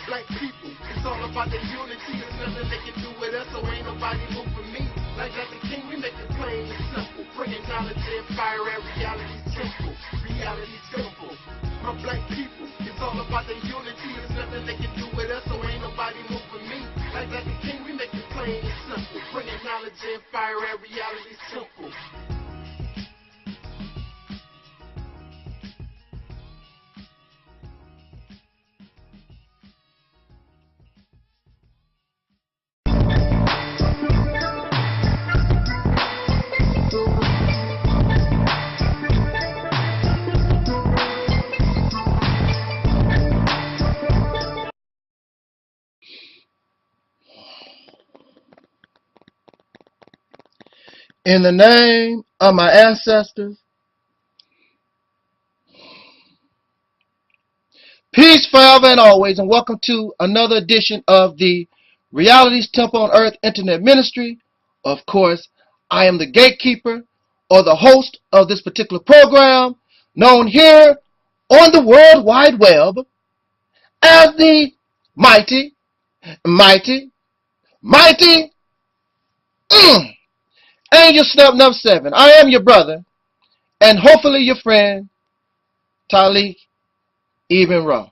black people. It's all about the unity. There's nothing they can do with us, so ain't nobody moving me. Like Dr. King, we make it plain and simple. Bringing knowledge and fire at reality's temple. Reality's temple. My black people, it's all about the unity. There's nothing they can do with us, so ain't nobody moving me. Like Dr. King, we make it plain and simple. Bringing knowledge and fire at reality's temple. In the name of my ancestors, peace forever and always, and welcome to another edition of the Reality's Temple on Earth Internet Ministry. Of course, I am the gatekeeper or the host of this particular program, known here on the World Wide Web as the mighty Angel Snub Number 7. I am your brother, and hopefully your friend, Talik Even Raw.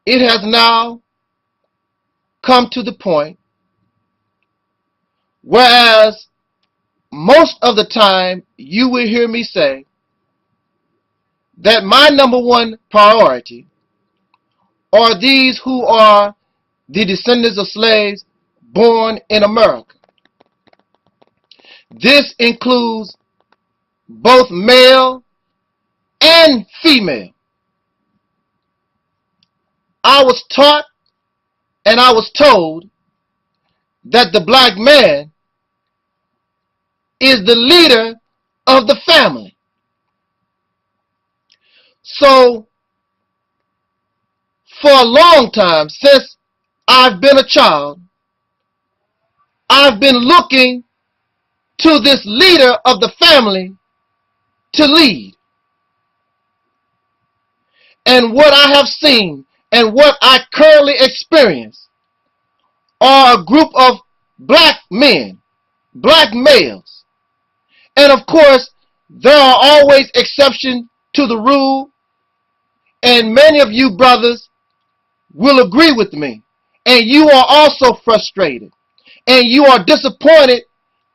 It has now come to the point, whereas most of the time you will hear me say that my number one priority are these who are the descendants of slaves born in America. This includes both male and female. I was taught and I was told that the black man is the leader of the family. So, for a long time, since I've been a child, I've been looking to this leader of the family to lead. And what I have seen and what I currently experience are a group of black men, black males. And of course, there are always exceptions to the rule, and many of you brothers will agree with me. And you are also frustrated. And you are disappointed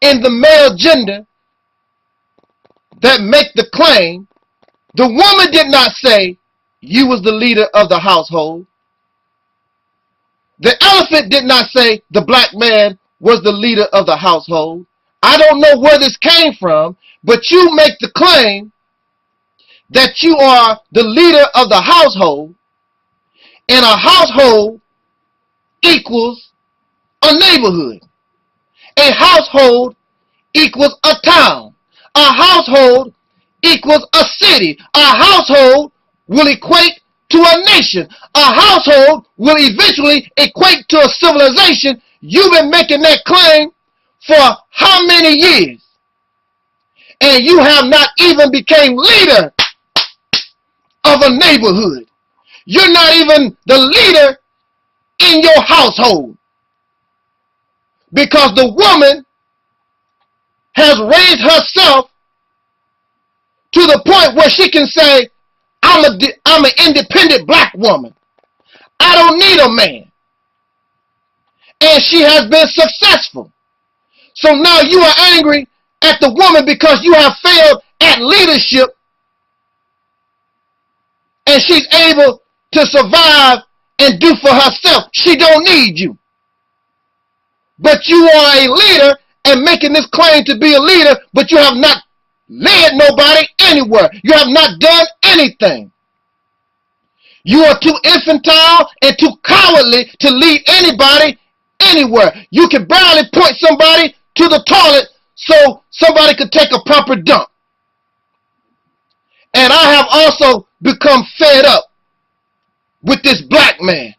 in the male gender that make the claim. The woman did not say you was the leader of the household. The elephant did not say the black man was the leader of the household. I don't know where this came from, but you make the claim that you are the leader of the household, and a household equals a neighborhood. A household equals a town. A household equals a city. A household will equate to a nation. A household will eventually equate to a civilization. You've been making that claim for how many years? And you have not even become leader of a neighborhood. You're not even the leader in your household. Because the woman has raised herself to the point where she can say, I'm an independent black woman. I don't need a man. And she has been successful. So now you are angry at the woman because you have failed at leadership, and she's able to survive and do for herself. She don't need you. But you are a leader and making this claim to be a leader, but you have not led nobody anywhere. You have not done anything. You are too infantile and too cowardly to lead anybody anywhere. You can barely point somebody to the toilet so somebody could take a proper dump. And I have also become fed up with this black man.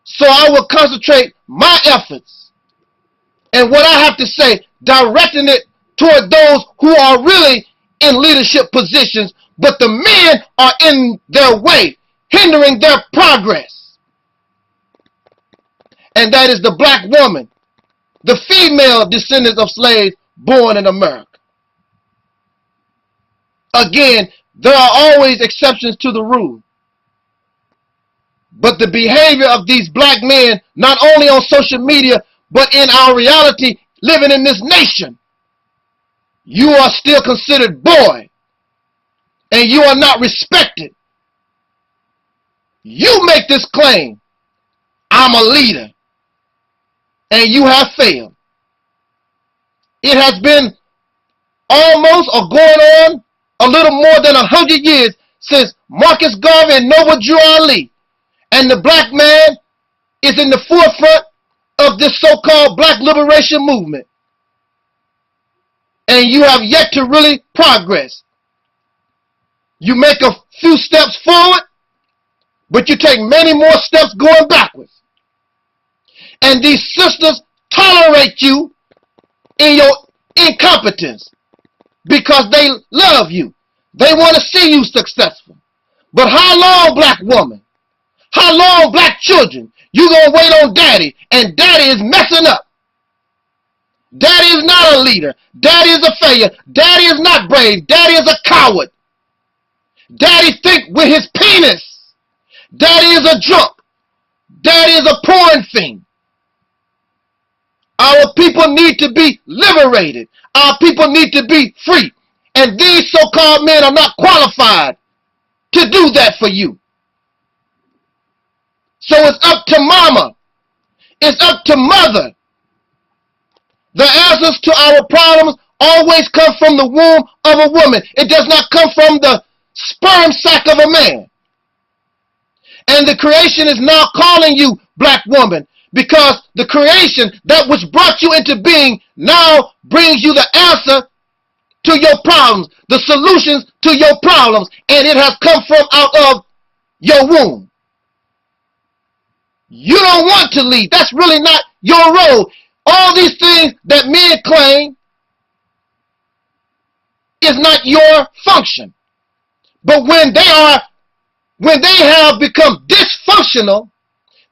So I will concentrate my efforts and what I have to say, directing it toward those who are really in leadership positions, but the men are in their way, hindering their progress. And that is the black woman, the female descendants of slaves born in America. Again, there are always exceptions to the rule. But the behavior of these black men, not only on social media, but in our reality, living in this nation, you are still considered boy, and you are not respected. You make this claim, I'm a leader, and you have failed. It has been almost or going on a little more than 100 years since Marcus Garvey and Noble Drew Ali, and the black man is in the forefront of this so-called black liberation movement. And you have yet to really progress. You make a few steps forward, but you take many more steps going backwards. And these sisters tolerate you in your incompetence because they love you. They want to see you successful. But how long, black woman? How long, black children? You gonna wait on daddy, and daddy is messing up. Daddy is not a leader. Daddy is a failure. Daddy is not brave. Daddy is a coward. Daddy think with his penis. Daddy is a drunk. Daddy is a porn fiend. Our people need to be liberated. Our people need to be free. And these so-called men are not qualified to do that for you. So it's up to mama. It's up to mother. The answers to our problems always come from the womb of a woman. It does not come from the sperm sac of a man. And the creation is now calling you, black woman, because the creation, that which brought you into being, now brings you the answer to your problems, the solutions to your problems, and it has come from out of your womb. You don't want to lead. That's really not your role. All these things that men claim is not your function. But when they have become dysfunctional,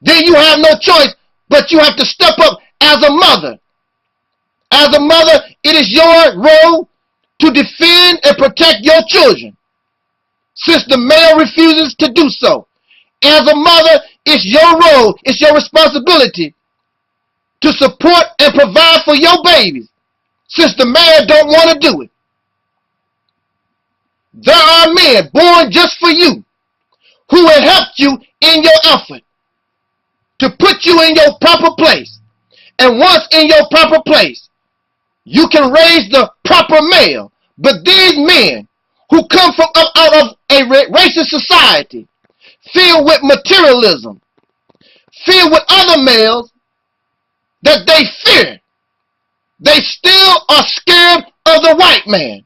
then you have no choice, but you have to step up as a mother. As a mother, it is your role to defend and protect your children, since the male refuses to do so. As a mother, it's your role, it's your responsibility to support and provide for your babies, since the man don't want to do it. There are men born just for you who will help you in your effort to put you in your proper place. And once in your proper place, you can raise the proper male. But these men who come from out of a racist society, filled with materialism, filled with other males that they fear, they still are scared of the white man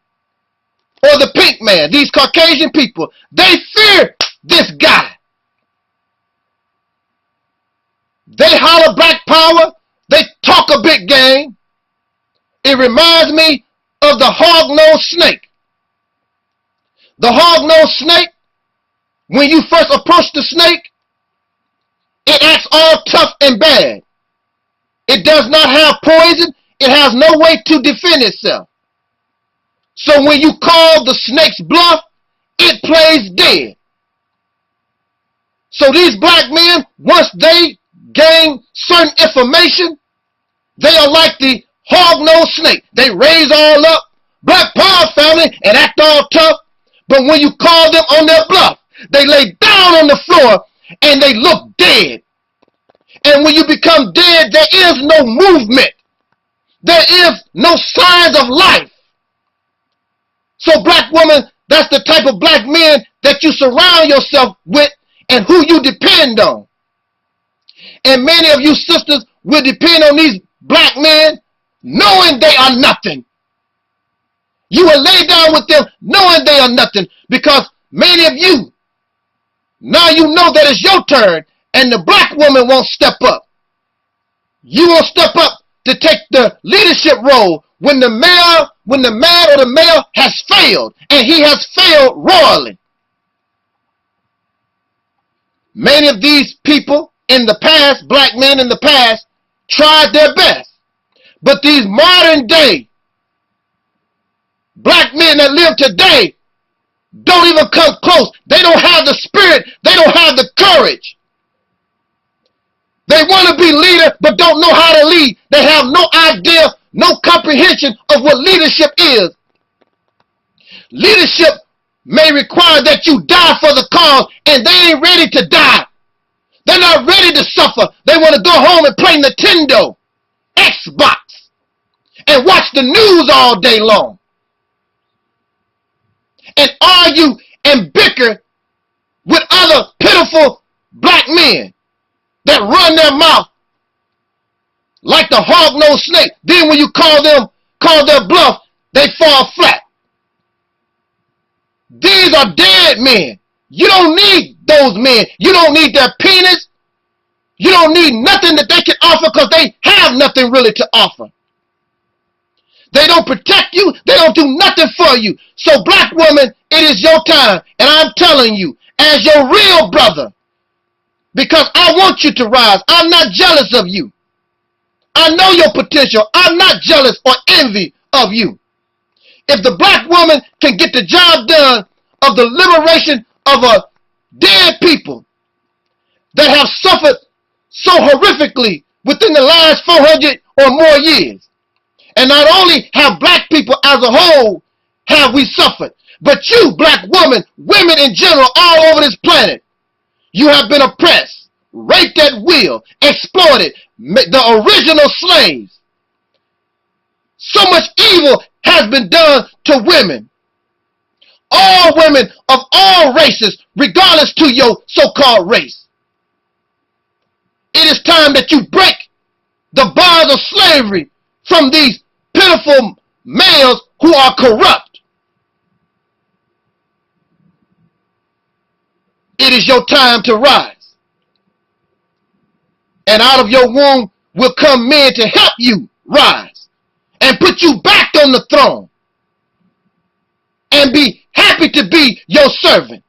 or the pink man. These Caucasian people, they fear this guy. They holler black power. They talk a big game. It reminds me of the hog-nosed snake. The hog-nosed snake, when you first approach the snake, it acts all tough and bad. It does not have poison. It has no way to defend itself. So when you call the snake's bluff, it plays dead. So these black men, once they gain certain information, they are like the hog-nosed snake. They raise all up, black power family, and act all tough. But when you call them on their bluff, they lay down on the floor and they look dead. And when you become dead, there is no movement. There is no signs of life. So black woman, that's the type of black men that you surround yourself with and who you depend on. And many of you sisters will depend on these black men knowing they are nothing. You will lay down with them knowing they are nothing, because many of you, now you know that it's your turn and the black woman won't step up. You won't step up to take the leadership role when the man or the male has failed, and he has failed royally. Many of these people in the past, black men in the past, tried their best. But these modern day black men that live today don't even come close. They don't have the spirit. They don't have the courage. They want to be leader, but don't know how to lead. They have no idea, no comprehension of what leadership is. Leadership may require that you die for the cause, and they ain't ready to die. They're not ready to suffer. They want to go home and play Nintendo, Xbox, and watch the news all day long, and argue and bicker with other pitiful black men that run their mouth like the hog-nosed snake. Then when you call their bluff, they fall flat. These are dead men. You don't need those men. You don't need their penis. You don't need nothing that they can offer, because they have nothing really to offer. They don't protect you. They don't do nothing for you. So black woman, it is your time. And I'm telling you, as your real brother, because I want you to rise. I'm not jealous of you. I know your potential. I'm not jealous or envy of you. If the black woman can get the job done of the liberation of a dead people that have suffered so horrifically within the last 400 or more years, and not only have black people as a whole have we suffered, but you, black woman, women in general all over this planet, you have been oppressed, raped at will, exploited, the original slaves. So much evil has been done to women. All women of all races, regardless to your so-called race. It is time that you break the bars of slavery from these pitiful males who are corrupt. It is your time to rise. And out of your womb will come men to help you rise and put you back on the throne and be happy to be your servant.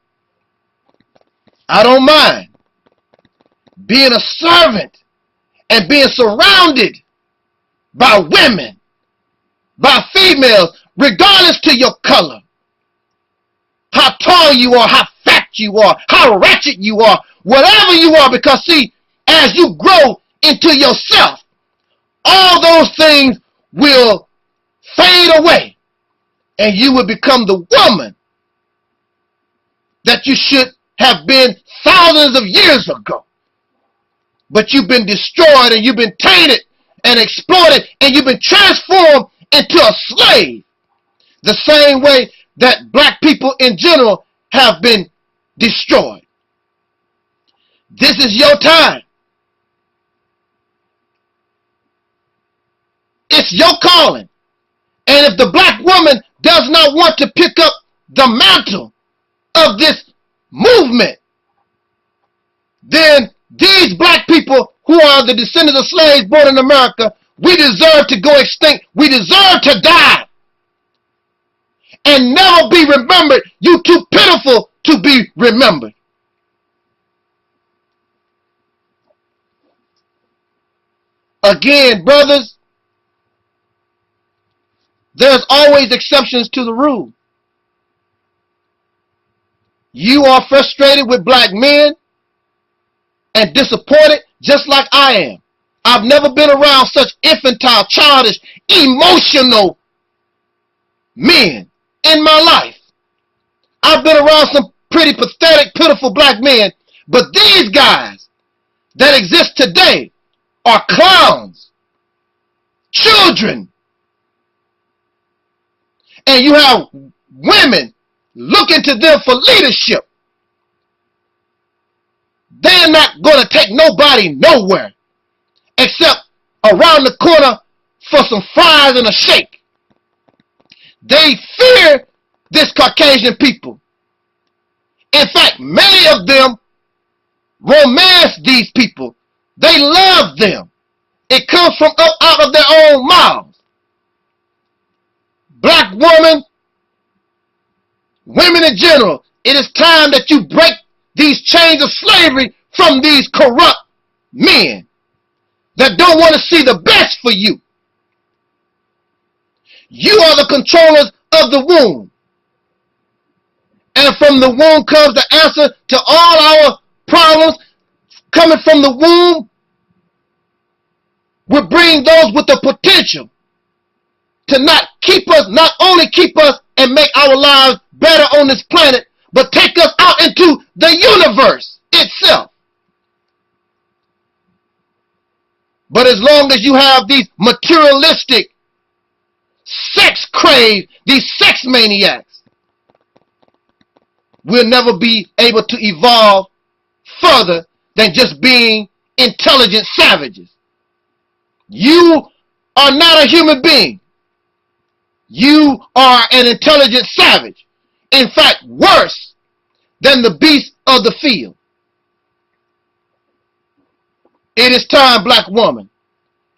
I don't mind being a servant and being surrounded by women, by females, regardless to your color, how tall you are, how fat you are, how ratchet you are, whatever you are, because see, as you grow into yourself, all those things will fade away, and you will become the woman that you should have been thousands of years ago. But you've been destroyed, and you've been tainted and exploited, and you've been transformed into a slave, the same way that black people in general have been destroyed. This is your time. It's your calling. And if the black woman does not want to pick up the mantle of this movement, then these black people who are the descendants of slaves born in America, we deserve to go extinct. We deserve to die and never be remembered. You too pitiful to be remembered. Again, brothers, there's always exceptions to the rule. You are frustrated with black men and disappointed just like I am. I've never been around such infantile, childish, emotional men in my life. I've been around some pretty pathetic, pitiful black men, but these guys that exist today are clowns, children. And you have women looking to them for leadership. They're not going to take nobody nowhere except around the corner for some fries and a shake. They fear this Caucasian people. In fact, many of them romance these people. They love them. It comes from up out of their own mouths. Black woman, women in general, it is time that you break these chains of slavery from these corrupt men that don't want to see the best for you. You are the controllers of the womb. And from the womb comes the answer to all our problems. Coming from the womb will bring those with the potential to not only keep us and make our lives better on this planet, but take us out into the universe itself. But as long as you have these materialistic sex crave, these sex maniacs, we'll never be able to evolve further than just being intelligent savages. You are not a human being. You are an intelligent savage. In fact, worse than the beasts of the field. It is time, black woman.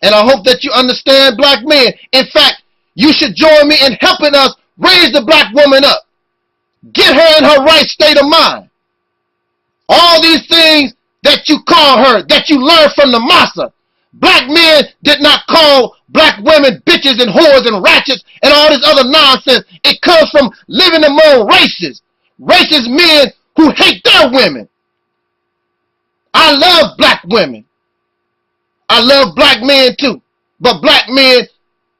And I hope that you understand, black men. In fact, you should join me in helping us raise the black woman up. Get her in her right state of mind. All these things that you call her, that you learned from the massa. Black men did not call black women bitches and whores and ratchets and all this other nonsense. It comes from living among races. Racist men who hate their women. I love black women. I love black men too. But black men,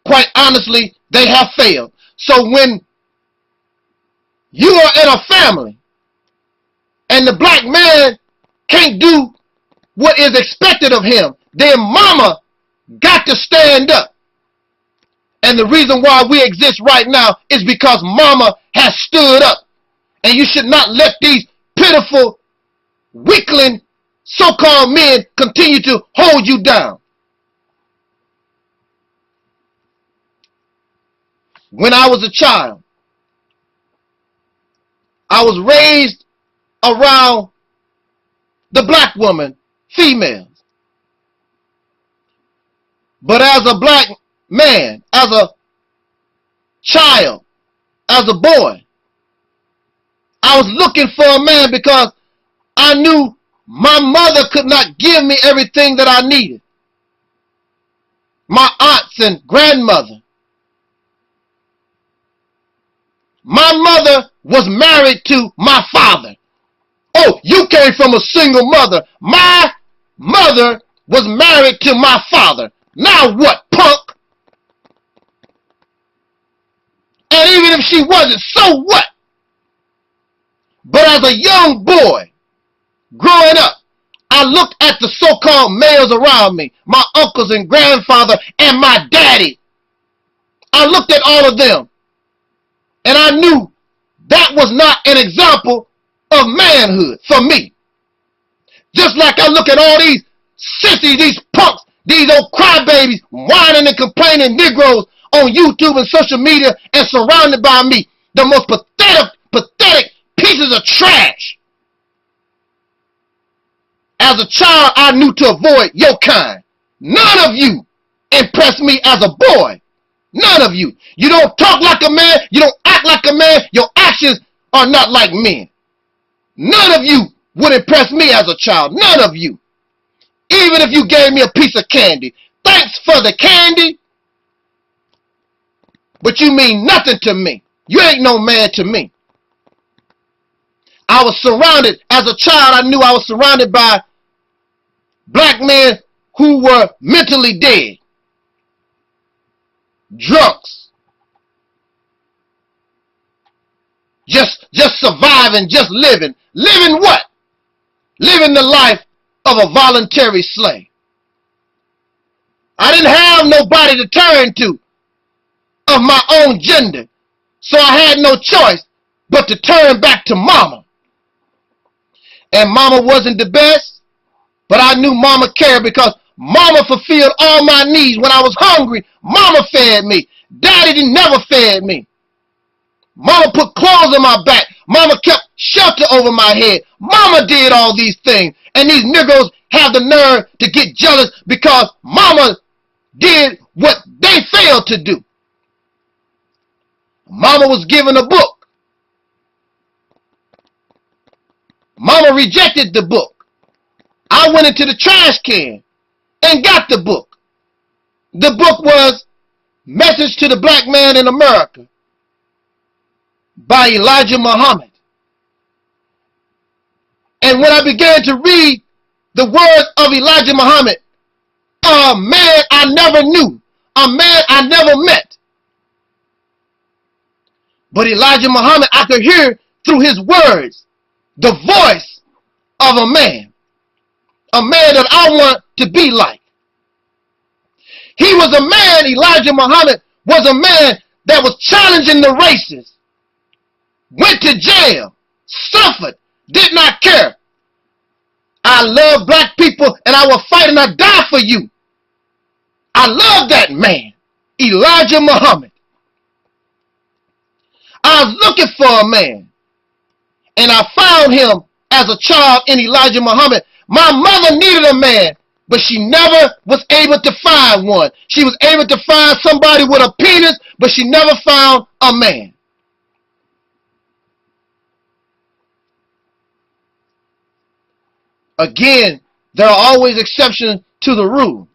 quite honestly, they have failed. So when you are in a family and the black man can't do what is expected of him, then mama got to stand up. And the reason why we exist right now is because mama has stood up. And you should not let these pitiful, weakling, so-called men continue to hold you down. When I was a child, I was raised around the black woman, females. But as a black man, as a child, as a boy, I was looking for a man because I knew my mother could not give me everything that I needed. My aunts and grandmother. My mother was married to my father. Oh, you came from a single mother. My mother was married to my father. Now what, punk? And even if she wasn't, so what? But as a young boy, growing up, I looked at the so-called males around me, my uncles and grandfather and my daddy. I looked at all of them, and I knew that was not an example of manhood for me. Just like I look at all these sissies, these punks, these old crybabies, whining and complaining Negroes on YouTube and social media and surrounded by me, the most pathetic pieces of trash. As a child, I knew to avoid your kind. None of you impressed me as a boy. None of you. You don't talk like a man. You don't act like a man. Your actions are not like men. None of you would impress me as a child. None of you. Even if you gave me a piece of candy. Thanks for the candy. But you mean nothing to me. You ain't no man to me. I was surrounded, as a child, I knew I was surrounded by black men who were mentally dead. Drunks. Just surviving, just living. Living what? Living the life of a voluntary slave. I didn't have nobody to turn to of my own gender. So I had no choice but to turn back to mama. And mama wasn't the best, but I knew mama cared because mama fulfilled all my needs. When I was hungry, mama fed me. Daddy never fed me. Mama put clothes on my back. Mama kept shelter over my head. Mama did all these things. And these Negroes have the nerve to get jealous because mama did what they failed to do. Mama was given a book. Mama rejected the book. I went into the trash can and got the book. The book was Message to the Black Man in America by Elijah Muhammad. And when I began to read the words of Elijah Muhammad, a man I never knew, a man I never met, but Elijah Muhammad, I could hear through his words the voice of a man that I want to be like. He was a man, Elijah Muhammad was a man that was challenging the races, went to jail, suffered, did not care. I love black people and I will fight and I die for you. I love that man, Elijah Muhammad. I was looking for a man and I found him as a child in Elijah Muhammad. My mother needed a man, but she never was able to find one. She was able to find somebody with a penis, but she never found a man. Again, there are always exceptions to the rule.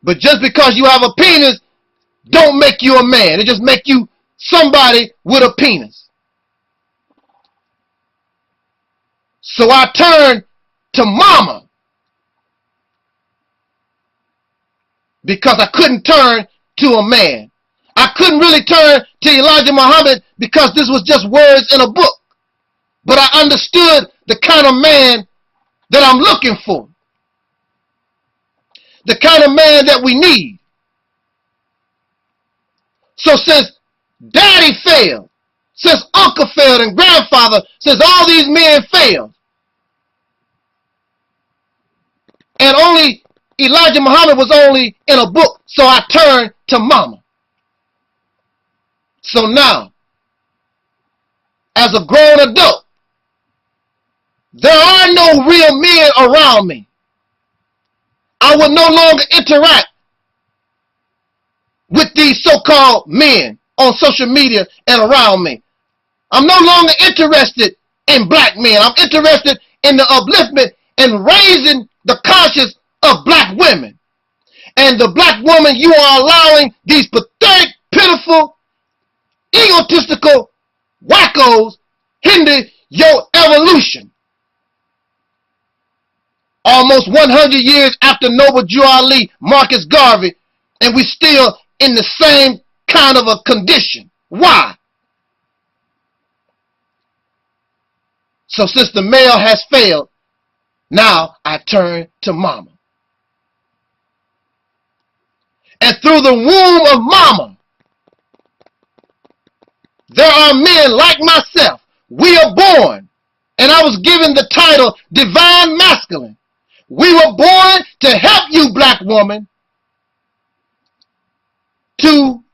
But just because you have a penis, don't make you a man. It just make you somebody with a penis. So I turned to mama because I couldn't turn to a man. I couldn't really turn to Elijah Muhammad because this was just words in a book. But I understood the kind of man that I'm looking for. The kind of man that we need. So since daddy failed, since uncle failed and grandfather, since all these men failed, and only Elijah Muhammad was only in a book, so I turned to mama. So now, as a grown adult, there are no real men around me. I will no longer interact with these so-called men on social media and around me. I'm no longer interested in black men. I'm interested in the upliftment and raising the conscience of black women. And the black woman, you are allowing these pathetic, pitiful, egotistical wackos hinder your evolution. Almost 100 years after Noble Drew Ali, Marcus Garvey, and we still in the same kind of a condition. Why? So since the male has failed, now I turn to mama. And through the womb of mama, there are men like myself. We are born, and I was given the title Divine Masculine. We were born to help you, black woman, to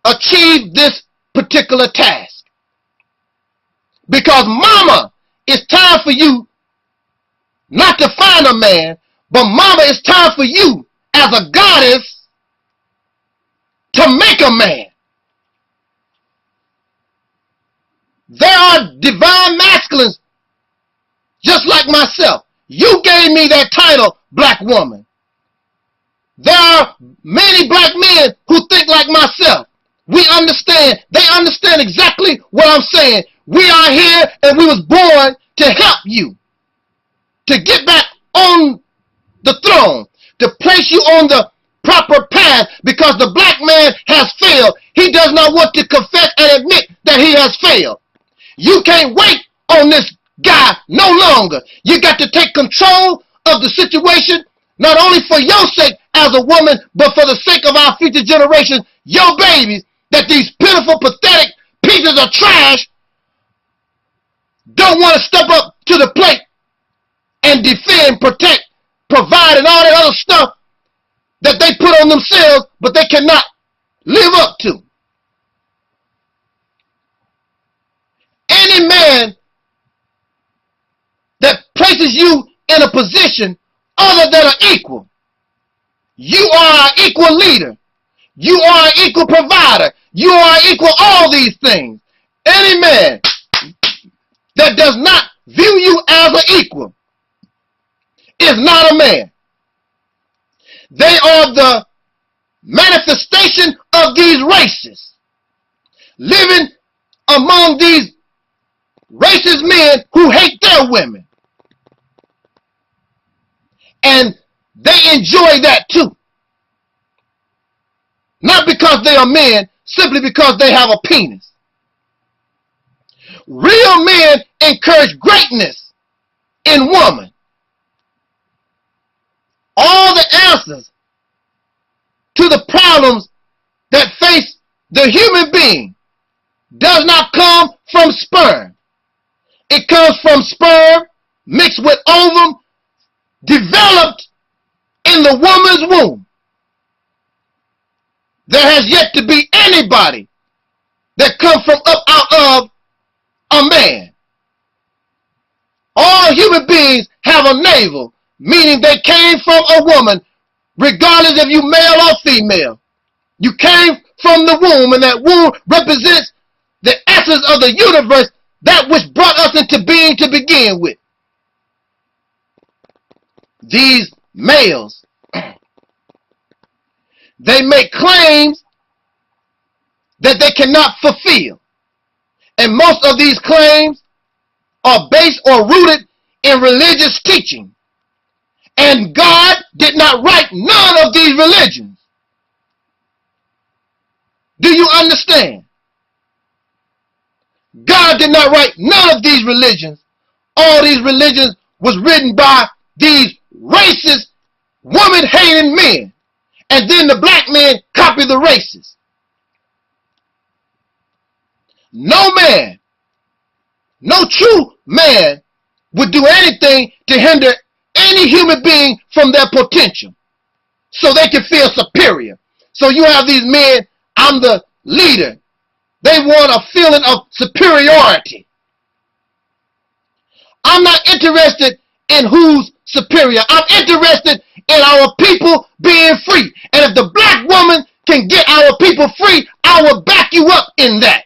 achieve this particular task. Because mama, it's time for you not to find a man, but mama, it's time for you as a goddess to make a man. There are divine masculines just like myself. You gave me that title, black woman. There are many black men who think like myself. We understand. They understand exactly what I'm saying. We are here and we was born to help you. To get back on the throne. To place you on the proper path because the black man has failed. He does not want to confess and admit that he has failed. You can't wait on this guy no longer. You got to take control of the situation, not only for your sake as a woman, but for the sake of our future generations, your babies, that these pitiful, pathetic pieces of trash don't want to step up to the plate and defend, protect, provide, and all that other stuff that they put on themselves, but they cannot live up to. Any man that places you in a position other than an equal, you are an equal leader. You are an equal provider. You are equal all these things. Any man that does not view you as an equal is not a man. They are the manifestation of these races, living among these racist men who hate their women. And they enjoy that too. Not because they are men, simply because they have a penis. Real men encourage greatness in woman. All the answers to the problems that face the human being does not come from sperm. It comes from sperm mixed with ovum developed in the woman's womb. There has yet to be anybody that comes from up out of a man. All human beings have a navel, meaning they came from a woman, regardless if you male or female. You came from the womb, and that womb represents the essence of the universe, that which brought us into being to begin with. These males, they make claims that they cannot fulfill. And most of these claims are based or rooted in religious teaching. And God did not write none of these religions. Do you understand? God did not write none of these religions. All these religions was written by these racist, woman-hating men. And then the black men copy the races. No man, no true man would do anything to hinder any human being from their potential so they can feel superior. So you have these men, I'm the leader. They want a feeling of superiority. I'm not interested in who's superior. I'm interested in our people being free. And if the black woman can get our people free, I will back you up in that.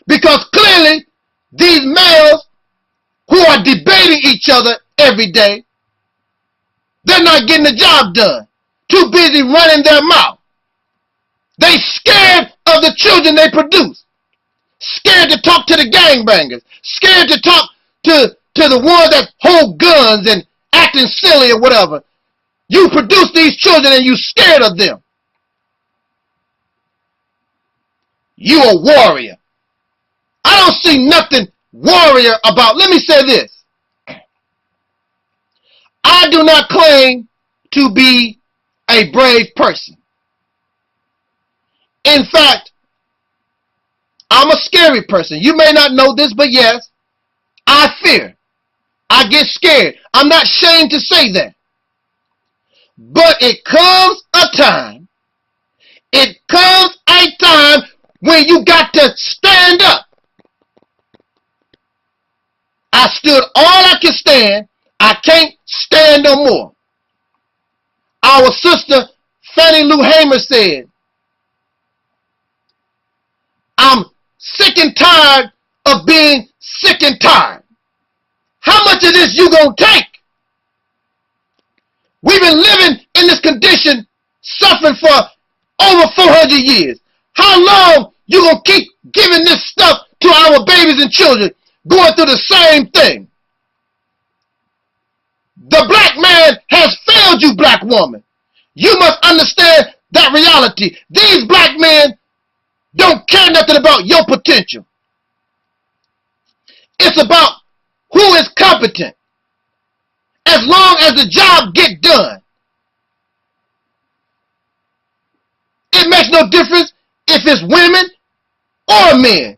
Because clearly, these males who are debating each other every day, they're not getting the job done. Too busy running their mouth. They scared of the children they produce. Scared to talk to the gangbangers. Scared to talk to the ones that hold guns and acting silly or whatever. You produce these children and you scared of them. You a warrior. I don't see nothing warrior about. Let me say this. I do not claim to be a brave person. In fact, I'm a scary person. You may not know this, but yes, I fear. I get scared. I'm not ashamed to say that. But it comes a time when you got to stand up. I stood all I can stand. I can't stand no more. Our sister Fannie Lou Hamer said, I'm sick and tired of being sick and tired. How much of this you gonna take? We've been living in this condition, suffering for over 400 years. How long you gonna keep giving this stuff to our babies and children, going through the same thing? The black man has failed you, black woman. You must understand that reality. These black men don't care nothing about your potential. It's about who is competent. As long as the job get done. It makes no difference if it's women or men.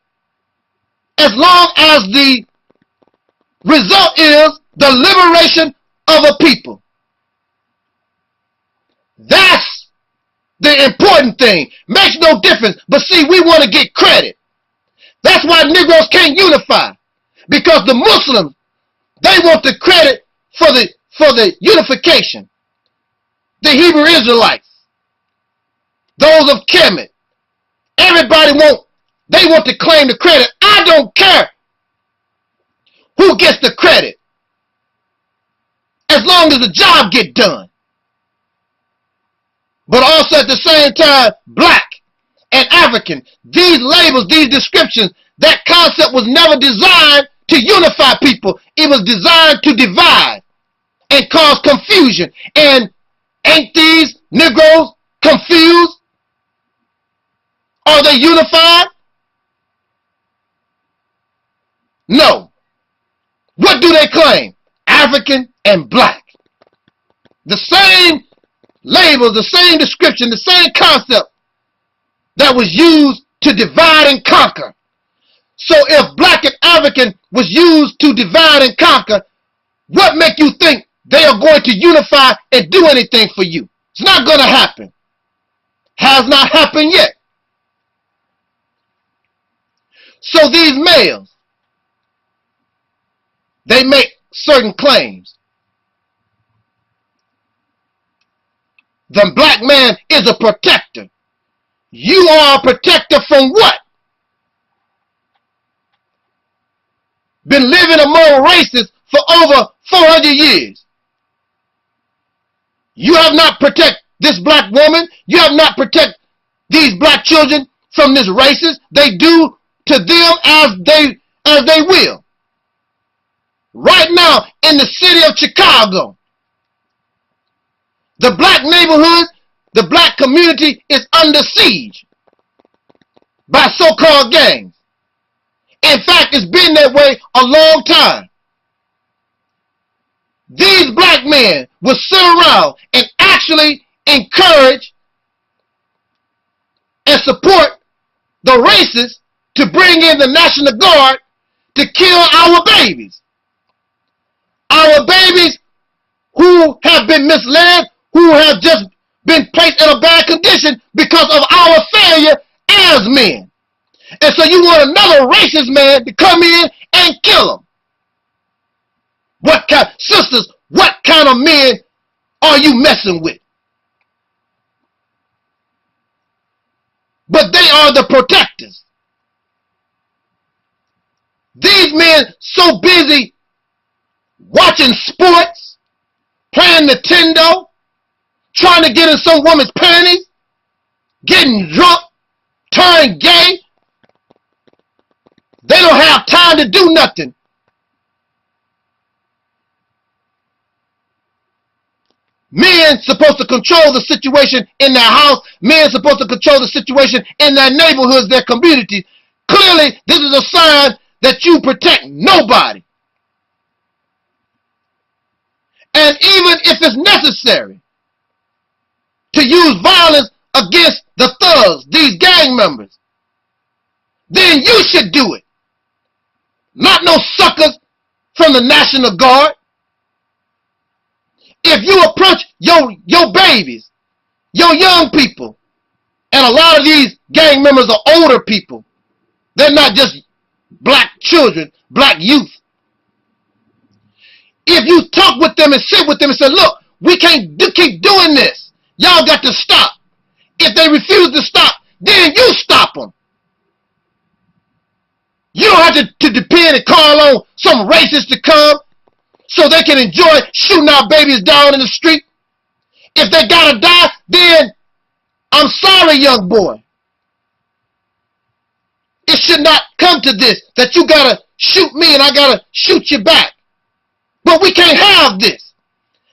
As long as the result is the liberation of a people. That's the important thing. Makes no difference. But see, we want to get credit. That's why Negroes can't unify. Because the Muslims, they want the credit for the unification. The Hebrew Israelites, those of Kemet, everybody want They want to claim the credit. I don't care who gets the credit, as long as the job get done. But also at the same time, black and African, these labels, these descriptions, that concept was never designed to unify people. It was designed to divide and cause confusion. And ain't these Negroes confused? Are they unified? No. What do they claim? African and black. The same labels, the same description, the same concept that was used to divide and conquer. So if black and African was used to divide and conquer, what make you think they are going to unify and do anything for you? It's not going to happen. Has not happened yet. So these males, they make certain claims. The black man is a protector. You are a protector from what? Been living among races for over 400 years. You have not protected this black woman. You have not protected these black children from this racist. They do to them as they will. Right now in the city of Chicago, the black neighborhood, the black community is under siege by so-called gangs. In fact, it's been that way a long time. These black men will sit around and actually encourage and support the racists to bring in the National Guard to kill our babies. Our babies who have been misled, who have just been placed in a bad condition because of our failure as men. And so you want another racist man to come in and kill them. Sisters, what kind of men are you messing with? But they are the protectors. These men so busy watching sports, playing Nintendo, trying to get in some woman's panties, getting drunk, turning gay. They don't have time to do nothing. Men supposed to control the situation in their house. Men supposed to control the situation in their neighborhoods, their communities. Clearly, this is a sign that you protect nobody. And even if it's necessary to use violence against the thugs, these gang members, then you should do it. Not no suckers from the National Guard. If you approach your babies, your young people, and a lot of these gang members are older people, they're not just black children, black youth. If you talk with them and sit with them and say, look, we can't keep doing this. Y'all got to stop. If they refuse to stop, then you stop them. You don't have to depend and call on some racist to come so they can enjoy shooting our babies down in the street. If they gotta die, then I'm sorry, young boy. It should not come to this, that you gotta shoot me and I gotta shoot you back. But we can't have this.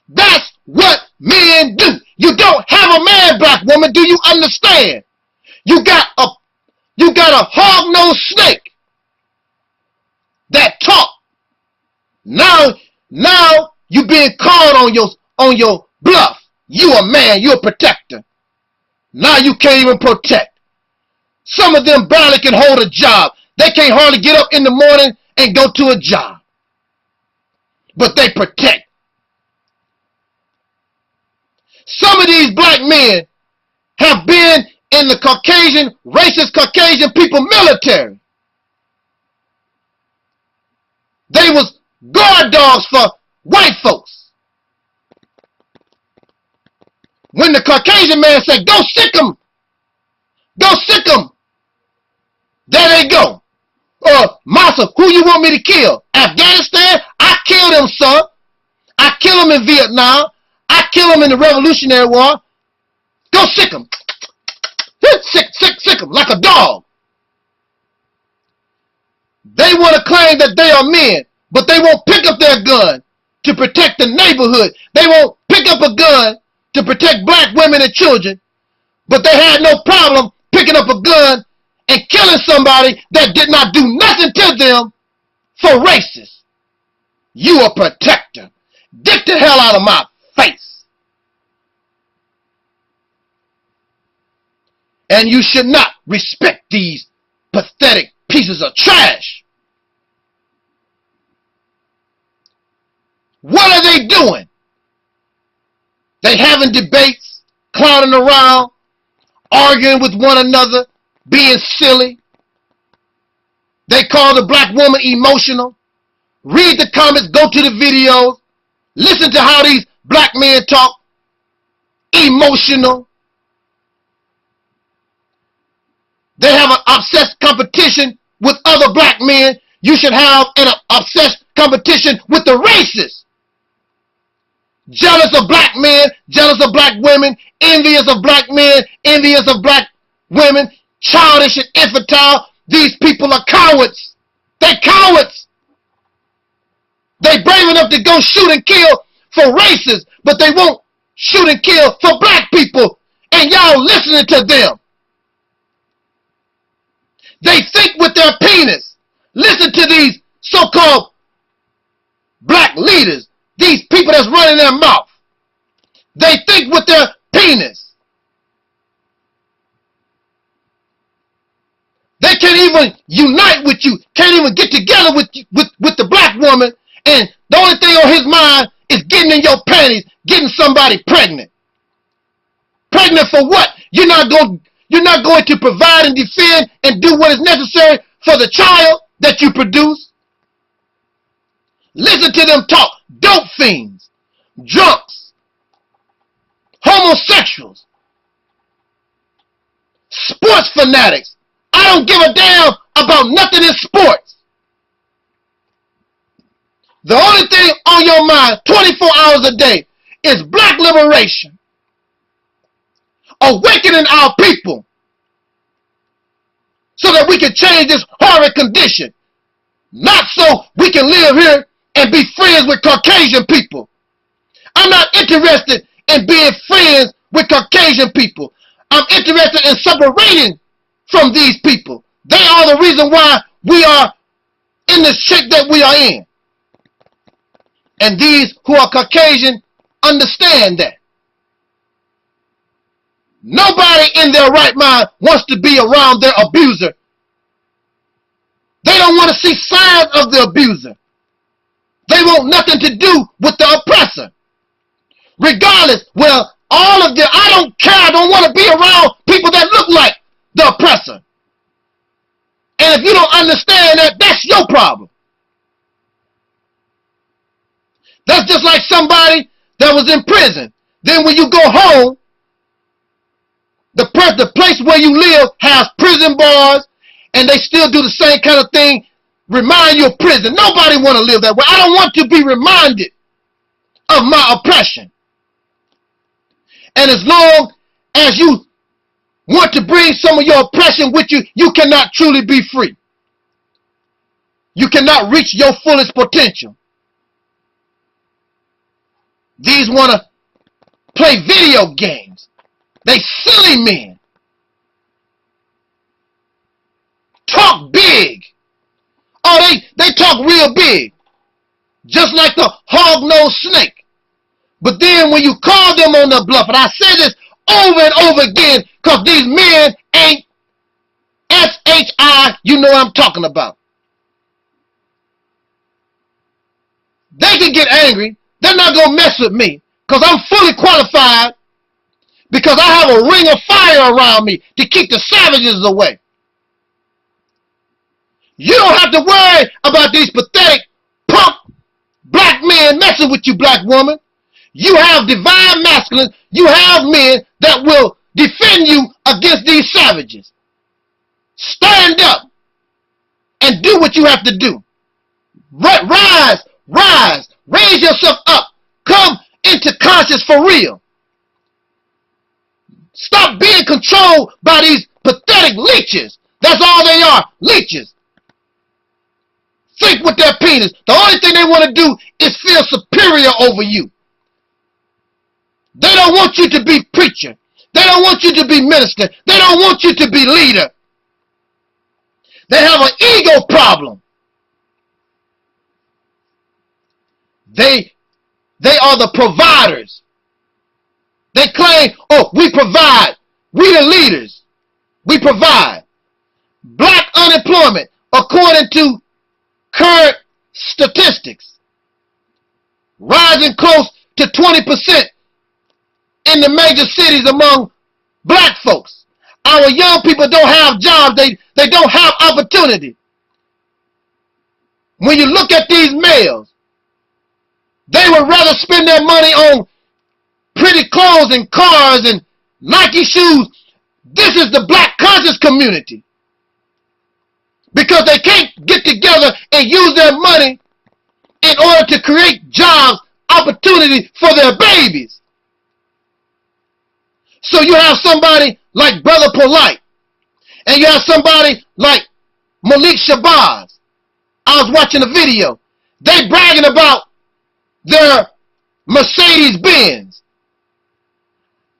That's what men do. You don't have a man, black woman. Do you understand? You got a hog-nosed snake that talk. Now you being called on your bluff. You a man, you a protector. Now you can't even protect. Some of them barely can hold a job. They can't hardly get up in the morning and go to a job. But they protect. Some of these black men have been in the racist Caucasian people military. They was guard dogs for white folks. When the Caucasian man said, go sick 'em, There they go. Massa, who you want me to kill? Afghanistan? I killed them, sir. I killed them in Vietnam. I killed them in the Revolutionary War. Go sick them. Sick them like a dog. They want to claim that they are men, but they won't pick up their gun to protect the neighborhood. They won't pick up a gun to protect black women and children, but they had no problem picking up a gun and killing somebody that did not do nothing to them for racist. You a protector. Get the hell out of my face. And you should not respect these pathetic pieces of trash. What are they doing? They having debates, clowning around, arguing with one another, being silly. They call the black woman emotional. Read the comments, go to the videos, listen to how these black men talk. Emotional. They have an obsessed competition with other black men. You should have an obsessed competition with the racists. Jealous of black men, jealous of black women, envious of black men, envious of black women, childish and infantile. These people are cowards. They're cowards. They brave enough to go shoot and kill for racists, but they won't shoot and kill for black people. And y'all listening to them. They think with their penis. Listen to these so-called black leaders. These people that's running their mouth. They think with their penis. They can't even unite with you. Can't even get together with the black woman. And the only thing on his mind is getting in your panties, getting somebody pregnant. Pregnant for what? You're not going to provide and defend and do what is necessary for the child that you produce. Listen to them talk. Dope fiends, drunks, homosexuals, sports fanatics. I don't give a damn about nothing in sports. The only thing on your mind 24 hours a day is black liberation. Awakening our people so that we can change this horrid condition. Not so we can live here and be friends with Caucasian people. I'm not interested in being friends with Caucasian people. I'm interested in separating from these people. They are the reason why we are in the shape that we are in. And these who are Caucasian understand that. Nobody in their right mind wants to be around their abuser. They don't want to see signs of the abuser. They want nothing to do with the oppressor. Regardless, well, all of them, I don't care. I don't want to be around people that look like the oppressor. And if you don't understand that, that's your problem. That's just like somebody that was in prison. Then when you go home, the place where you live has prison bars, and they still do the same kind of thing. Remind you of prison. Nobody want to live that way. I don't want to be reminded of my oppression. And as long as you want to bring some of your oppression with you, you cannot truly be free. You cannot reach your fullest potential. These want to play video games. They silly men. Talk big. Oh, they talk real big. Just like the hog-nosed snake. But then when you call them on the bluff, and I say this over and over again, because these men ain't S-H-I, you know what I'm talking about. They can get angry. They're not going to mess with me, because I'm fully qualified, because I have a ring of fire around me to keep the savages away. You don't have to worry about these pathetic, punk, black men messing with you, black woman. You have divine masculine. You have men that will defend you against these savages. Stand up. and do what you have to do. Rise, rise, raise yourself up. Come into conscience for real. Stop being controlled by these pathetic leeches. That's all they are, leeches. Think with their penis. The only thing they want to do is feel superior over you. They don't want you to be preacher. They don't want you to be minister. They don't want you to be leader. They have an ego problem. They are the providers. They claim, oh, we provide. We the leaders. We provide. Black unemployment, according to current statistics, rising close to 20% in the major cities among black folks. Our young people don't have jobs. They don't have opportunity. When you look at these males, they would rather spend their money on pretty clothes and cars and Nike shoes. This is the black conscious community. Because they can't get together and use their money in order to create jobs, opportunity for their babies. So you have somebody like Brother Polite, and you have somebody like Malik Shabazz. I was watching a video. They bragging about their Mercedes Benz.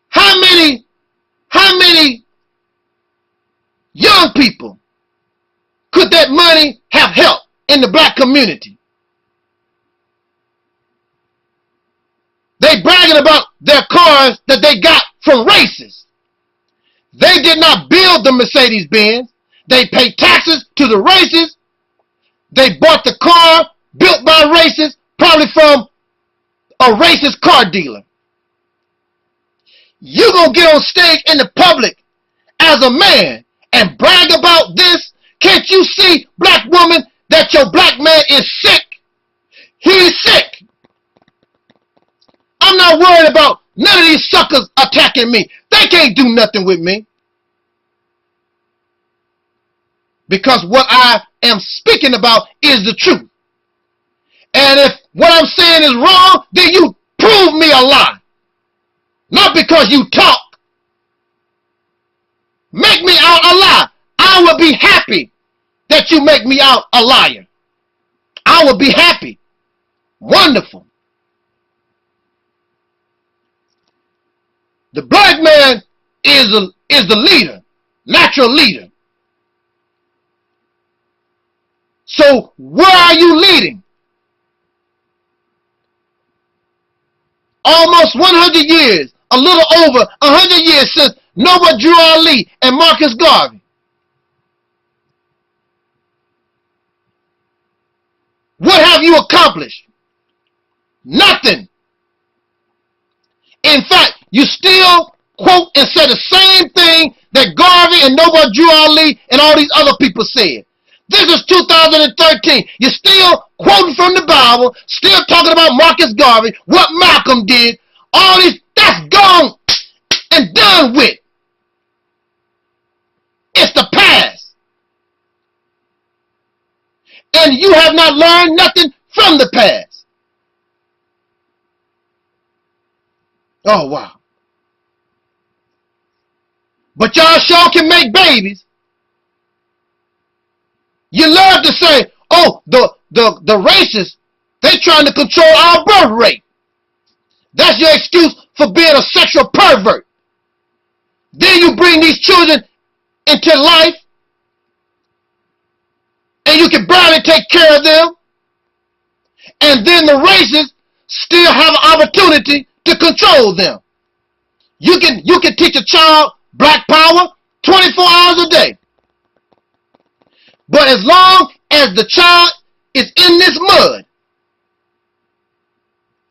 How many young people could that money have helped in the black community? They bragging about their cars that they got from racists. They did not build the Mercedes Benz. They paid taxes to the racists. They bought the car built by racists, probably from a racist car dealer. You gonna get on stage in the public as a man and brag about this? Can't you see, black woman, that your black man is sick? He's sick. I'm not worried about none of these suckers attacking me. They can't do nothing with me. Because what I am speaking about is the truth. And if what I'm saying is wrong, then you prove me a lie. Not because you talk. Make me out a lie. I will be happy that you make me out a liar. I will be happy. Wonderful. The black man is the leader, natural leader. So where are you leading? Almost 100 years, a little over 100 years since Noah Drew Ali and Marcus Garvey. What have you accomplished? Nothing. In fact, you still quote and say the same thing that Garvey and Noah Drew Ali and all these other people said. This is 2013. You're still quoting from the Bible, still talking about Marcus Garvey, what Malcolm did. All this, that's gone and done with. It's the past. And you have not learned nothing from the past. Oh, wow. But y'all sure can make babies. You love to say, oh, the racists, they trying to control our birth rate. That's your excuse for being a sexual pervert. Then you bring these children into life, and you can barely take care of them. And then the racists still have an opportunity to control them. You can teach a child black power 24 hours a day. But as long as the child is in this mud,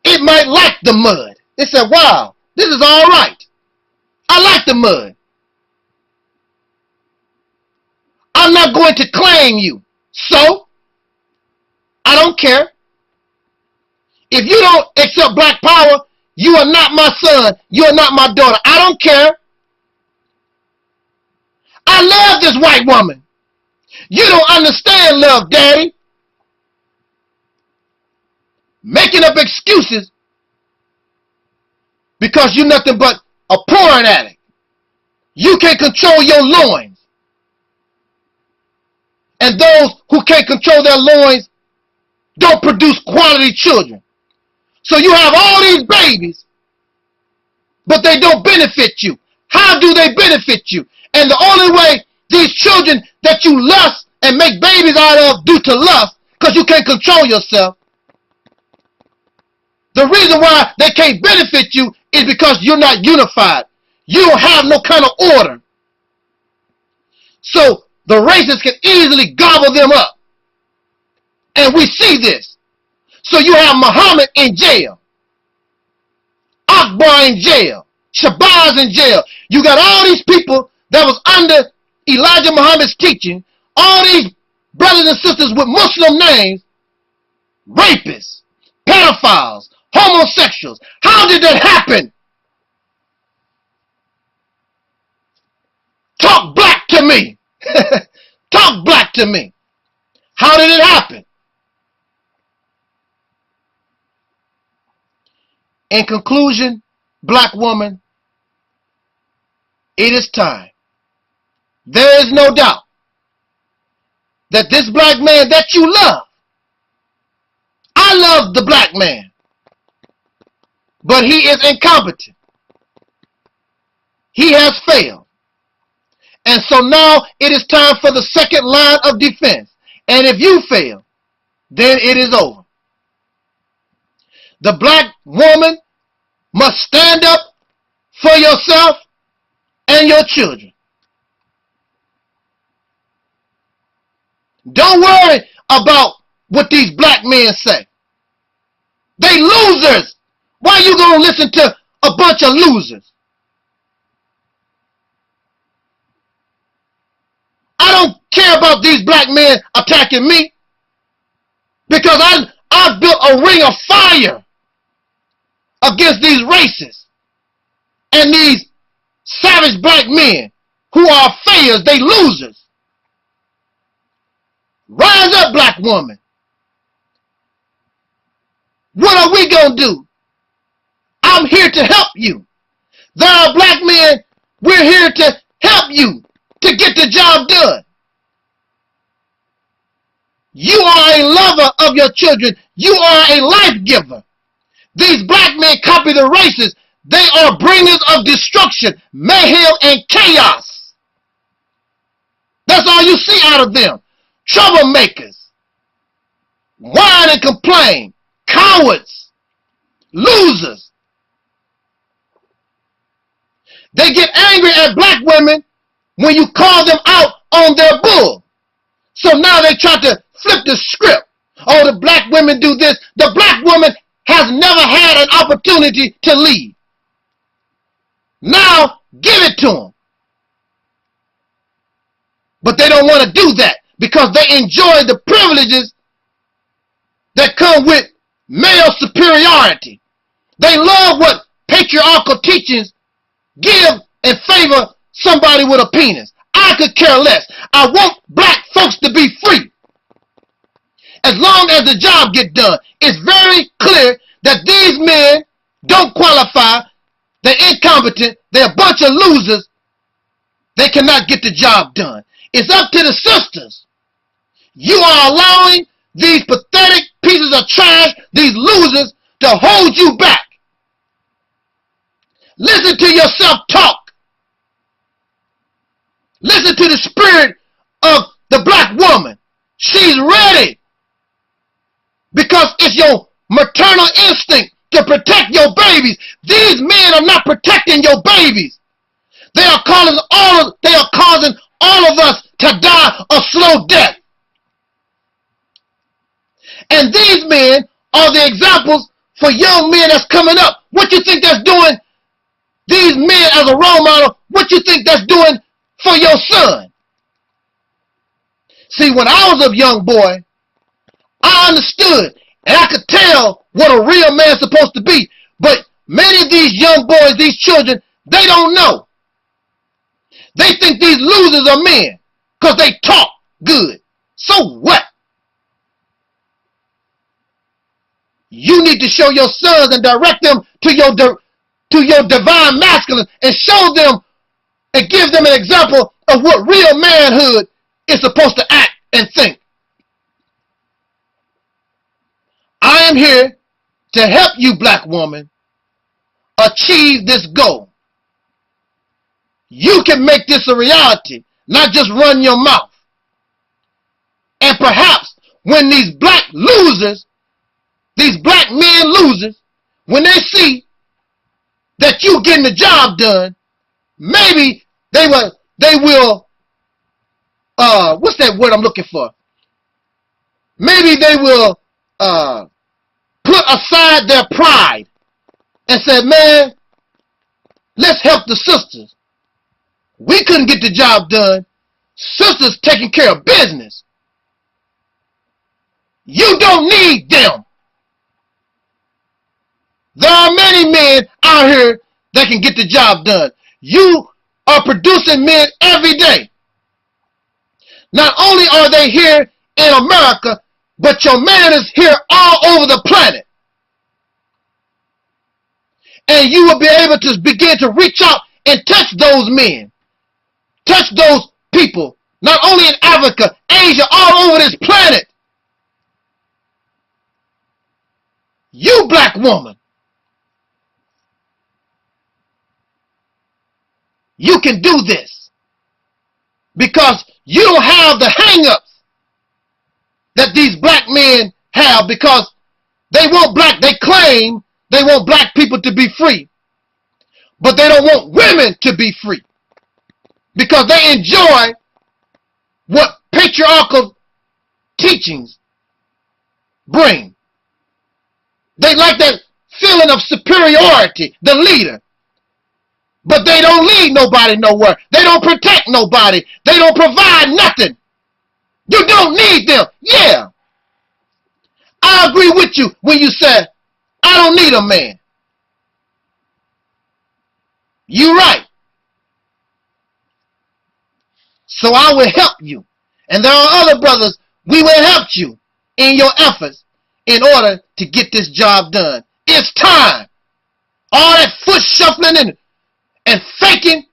it might like the mud. It said, wow, this is all right. I like the mud. I'm not going to claim you. So, I don't care. If you don't accept black power, you are not my son. You are not my daughter. I don't care. I love this white woman. You don't understand love, daddy. Making up excuses because you're nothing but a porn addict. You can't control your loins. And those who can't control their loins don't produce quality children. So you have all these babies, but they don't benefit you. How do they benefit you? And the only way these children that you lust and make babies out of due to lust, because you can't control yourself, the reason why they can't benefit you is because you're not unified. You don't have no kind of order. So the racists can easily gobble them up. And we see this. So you have Muhammad in jail, Akbar in jail, Shabazz in jail. You got all these people that was under Elijah Muhammad's teaching, all these brothers and sisters with Muslim names, rapists, pedophiles, homosexuals. How did that happen? Talk black to me. Talk black to me. How did it happen? In conclusion, black woman, it is time. There is no doubt that this black man that you love, I love the black man, but he is incompetent. He has failed. And so now it is time for the second line of defense. And if you fail, then it is over. The black woman must stand up for yourself and your children. Don't worry about what these black men say. They losers. Why are you going to listen to a bunch of losers? I don't care about these black men attacking me because I built a ring of fire against these racists and these savage black men who are failures. They losers. Rise up, black woman. What are we going to do? I'm here to help you. There are black men, we're here to help you to get the job done. You are a lover of your children. You are a life giver. These black men copy the racists. They are bringers of destruction, mayhem, and chaos. That's all you see out of them. Troublemakers. Whine and complain. Cowards. Losers. They get angry at black women when you call them out on their bull. So now they try to flip the script. Oh, the black women do this. The black woman has never had an opportunity to lead. Now, give it to them. But they don't want to do that because they enjoy the privileges that come with male superiority. They love what patriarchal teachings give and favor somebody with a penis. I could care less. I want black folks to be free. As long as the job gets done, it's very clear that these men don't qualify. They're incompetent. They're a bunch of losers. They cannot get the job done. It's up to the sisters. You are allowing these pathetic pieces of trash, these losers, to hold you back. Listen to yourself talk. Listen to the spirit of the black woman. She's ready. Because it's your maternal instinct to protect your babies. These men are not protecting your babies. They are causing all of us to die a slow death. And these men are the examples for young men that's coming up. What you think that's doing? These men as a role model, what you think that's doing for your son? See, when I was a young boy, I understood and I could tell what a real man's supposed to be. But many of these young boys, these children, they don't know. They think these losers are men because they talk good. So what? You need to show your sons and direct them to your divine masculine and show them and give them an example of what real manhood is supposed to act and think. I am here to help you, black woman, achieve this goal. You can make this a reality, not just run your mouth. And perhaps when these black losers, these black men losers, when they see that you getting the job done, maybe they will, what's that word I'm looking for? Maybe they will put aside their pride and say, man, let's help the sisters. We couldn't get the job done. Sisters taking care of business. You don't need them. There are many men out here that can get the job done. You are producing men every day. Not only are they here in America, but your man is here all over the planet. And you will be able to begin to reach out and touch those men. Touch those people, not only in Africa, Asia, all over this planet. You black woman, you can do this because you don't have the hang-ups that these black men have, because they claim they want black people to be free, but they don't want women to be free because they enjoy what patriarchal teachings bring. They like that feeling of superiority, the leader. But they don't lead nobody nowhere. They don't protect nobody. They don't provide nothing. You don't need them. Yeah. I agree with you when you say, I don't need a man. You're right. So I will help you. And there are other brothers, we will help you in your efforts in order to get this job done. It's time. All that foot shuffling and faking,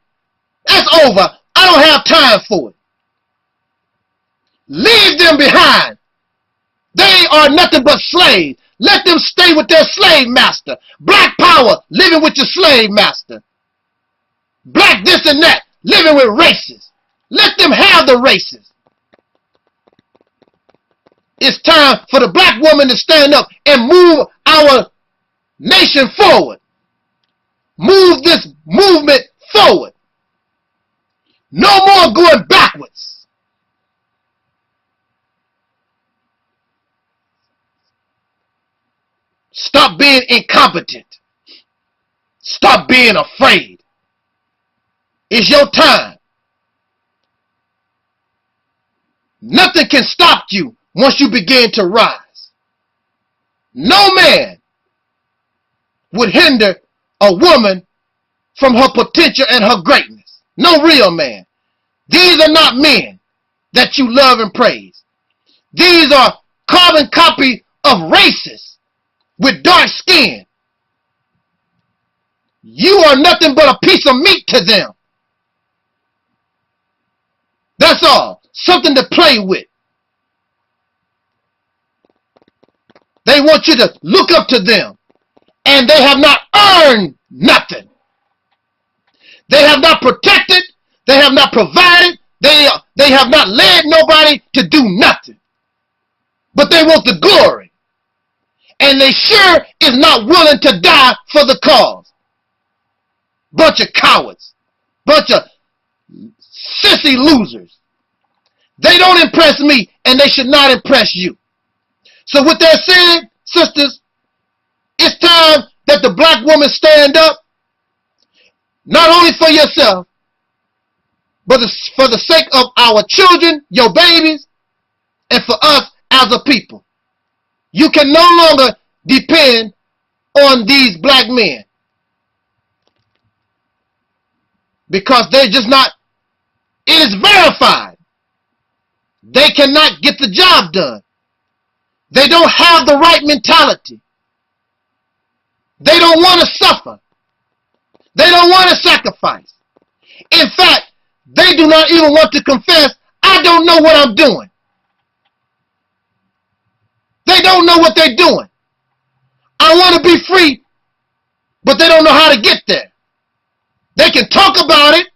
that's over. I don't have time for it. Leave them behind. They are nothing but slaves. Let them stay with their slave master. Black power, living with your slave master. Black this and that, living with racists. Let them have the races. It's time for the black woman to stand up and move our nation forward. Move this movement forward. No more going backwards. Stop being incompetent. Stop being afraid. It's your time. Nothing can stop you once you begin to rise. No man would hinder a woman from her potential and her greatness. No real man. These are not men that you love and praise. These are carbon copy of racists with dark skin. You are nothing but a piece of meat to them. That's all. Something to play with. They want you to look up to them. And they have not earned nothing. They have not protected. They have not provided. They have not led nobody to do nothing. But they want the glory. And they sure is not willing to die for the cause. Bunch of cowards. Bunch of sissy losers. They don't impress me, and they should not impress you. So with that said, sisters, it's time that the black woman stand up, not only for yourself, but for the sake of our children, your babies, and for us as a people. You can no longer depend on these black men, because they're just not, it is verified. they cannot get the job done. They don't have the right mentality. They don't want to suffer. They don't want to sacrifice. In fact, they do not even want to confess, I don't know what I'm doing. They don't know what they're doing. I want to be free, but they don't know how to get there. They can talk about it.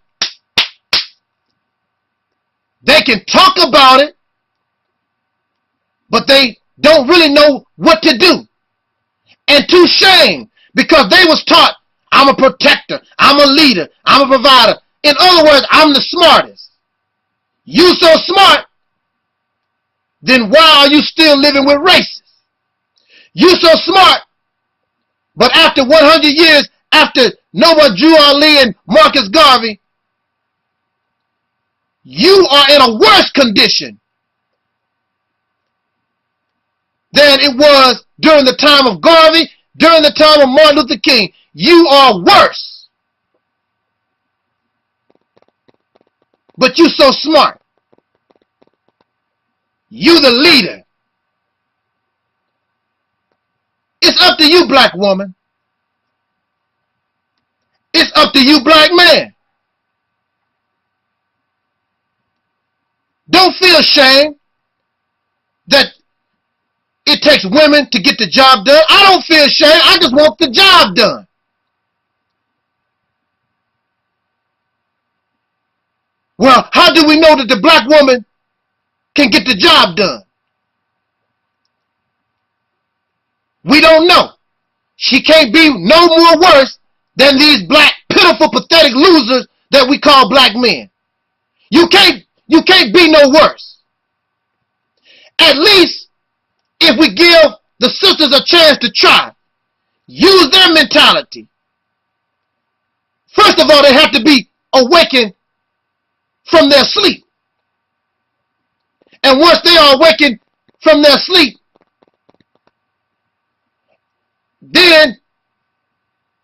They can talk about it, but they don't really know what to do. And to shame, because they was taught, I'm a protector, I'm a leader, I'm a provider. In other words, I'm the smartest. You so smart, then why are you still living with racists? You so smart, but after 100 years, after Noah Drew Ali and Marcus Garvey, you are in a worse condition than it was during the time of Garvey, during the time of Martin Luther King. You are worse. But you so smart. You the leader. It's up to you, black woman. It's up to you, black man. Don't feel shame that it takes women to get the job done. I don't feel shame. I just want the job done. Well, how do we know that the black woman can get the job done? We don't know. She can't be no more worse than these black, pitiful, pathetic losers that we call black men. You can't be no worse. At least if we give the sisters a chance to try, use their mentality. First of all, they have to be awakened from their sleep. And once they are awakened from their sleep, then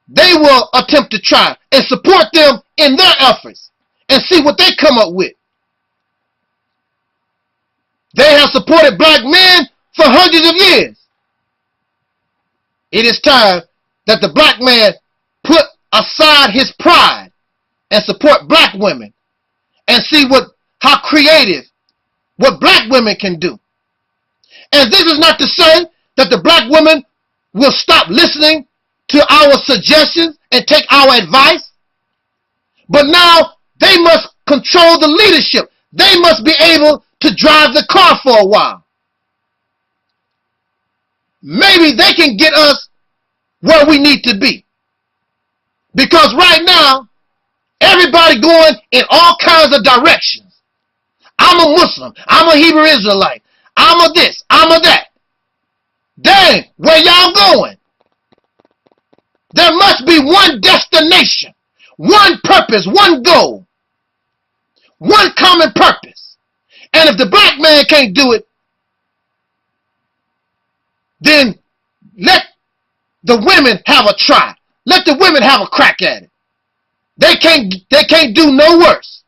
they will attempt to try and support them in their efforts and see what they come up with. They have supported black men for hundreds of years. It is time that the black man put aside his pride and support black women and see how creative what black women can do. And this is not to say that the black women will stop listening to our suggestions and take our advice, but now they must control the leadership. They must be able to drive the car for a while. Maybe they can get us where we need to be. Because right now, everybody going in all kinds of directions. I'm a Muslim. I'm a Hebrew Israelite. I'm a this. I'm a that. Dang, where y'all going? There must be one destination, one purpose, one goal, one common purpose. And if the black man can't do it, then let the women have a try. Let the women have a crack at it. They can't do no worse.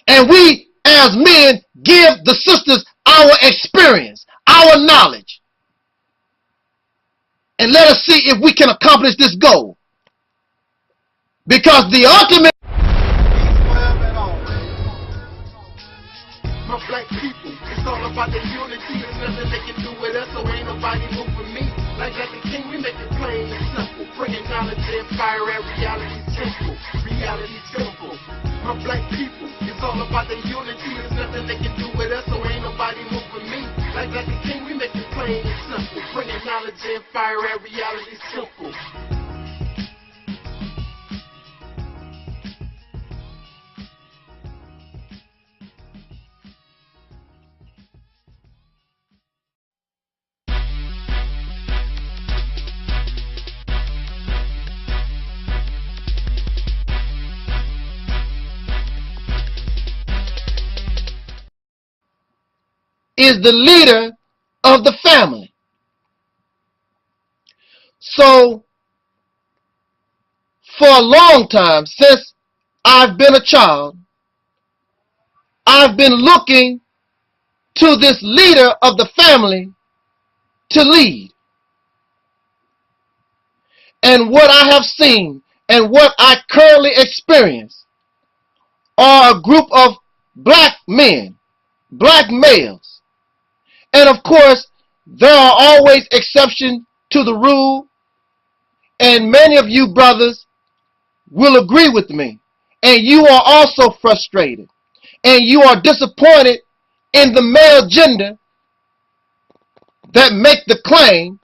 And we as men give the sisters our experience, our knowledge. And let us see if we can accomplish this goal. Because the ultimate my black people, it's all about the unity. There's nothing they can do with us, so ain't nobody moving me. Like the king, we make it plain and simple. Bringing knowledge and fire at reality's temple. Reality's simple. My black people, it's all about the unity. There's nothing they can do with us, so ain't nobody moving me. Like the king, we make it plain and simple. Bringing knowledge and fire at reality's temple. is the leader of the family. So, for a long time, since I've been a child, I've been looking to this leader of the family to lead. And what I have seen and what I currently experience are a group of black men, black males. And of course, there are always exceptions to the rule, and many of you brothers will agree with me. And you are also frustrated, and you are disappointed in the male gender that make the claim.